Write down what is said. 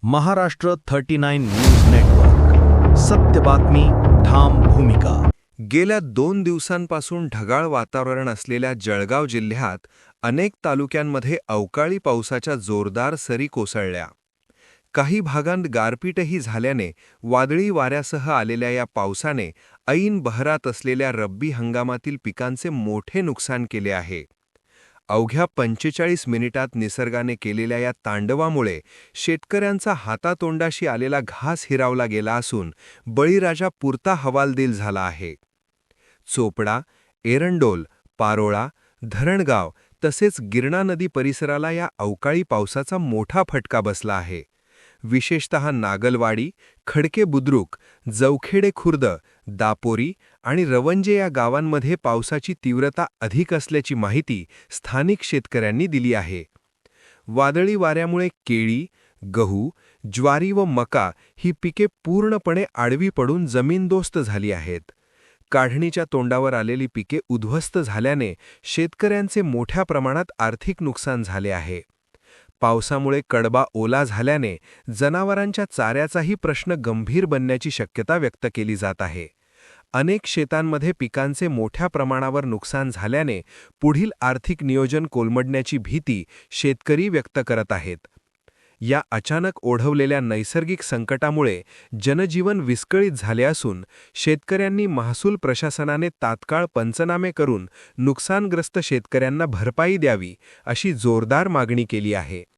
Maharashtra 39 news network. सत्य बातमी, ठाम भूमिका. गेल्या 2 दिवसांपासून ढगाळ वातावरण असलेल्या जळगाव जिल्ह्यात अनेक तालुक्यांमध्ये अवकाळी पावसाच्या जोरदार सरी कोसळल्या. काही भागांत गारपीटही झाल्याने वादळी वाऱ्यासह आलेल्या या पावसाने ऐन बहरात असलेल्या रब्बी हंगामातील पिकांचे मोठे नुकसान केले आहे. अवघ्या 45 मिनिटात निसर्गाने केलेल्या या तांडवामुळे शेतकऱ्यांचा हातातोंडाशी आलेला घास हिरावला गेला असून बळीराजा पुरता हवालदिल झाला आहे. चोपडा, एरंडोल, पारोळा, धरणगाव तसेच गिरणा नदी परिसराला या अवकाळी पावसाचा मोठा फटका बसला आहे. विशेषतः नागलवाडी, खडके बुद्रुक, जवखेडे खुर्द, दापोरी आणि रवंजे या गावांमध्ये पावसाची तीव्रता अधिक असल्याची माहिती स्थानिक शेतकऱ्यांनी दिली आहे. वादळी वाऱ्यामुळे केळी, गहू, ज्वारी व मका ही पिके पूर्णपणे आडवी पडून जमीनदोस्त झाली आहेत. काढणीच्या तोंडावर आलेली पिके उद्ध्वस्त झाल्याने शेतकऱ्यांचे मोठ्या प्रमाणात आर्थिक नुकसान झाले आहे. पावसामुळे कडबा ओला झाल्याने जनावरांच्या चाऱ्याचाही प्रश्न गंभीर बनण्याची शक्यता व्यक्त केली जात आहे. अनेक शेतांमध्ये पिकांचे मोठ्या प्रमाणावर नुकसान झाल्याने पुढील आर्थिक नियोजन कोलमडण्याची भीती शेतकरी व्यक्त करत आहेत. या अचानक ओढवलेल्या नैसर्गिक संकटामुळे जनजीवन विस्कळीत झाले असून शेतकऱ्यांनी महसूल प्रशासनाने तात्काळ पंचनामे करून नुकसानग्रस्त शेतकऱ्यांना भरपाई द्यावी अशी जोरदार मागणी केली आहे.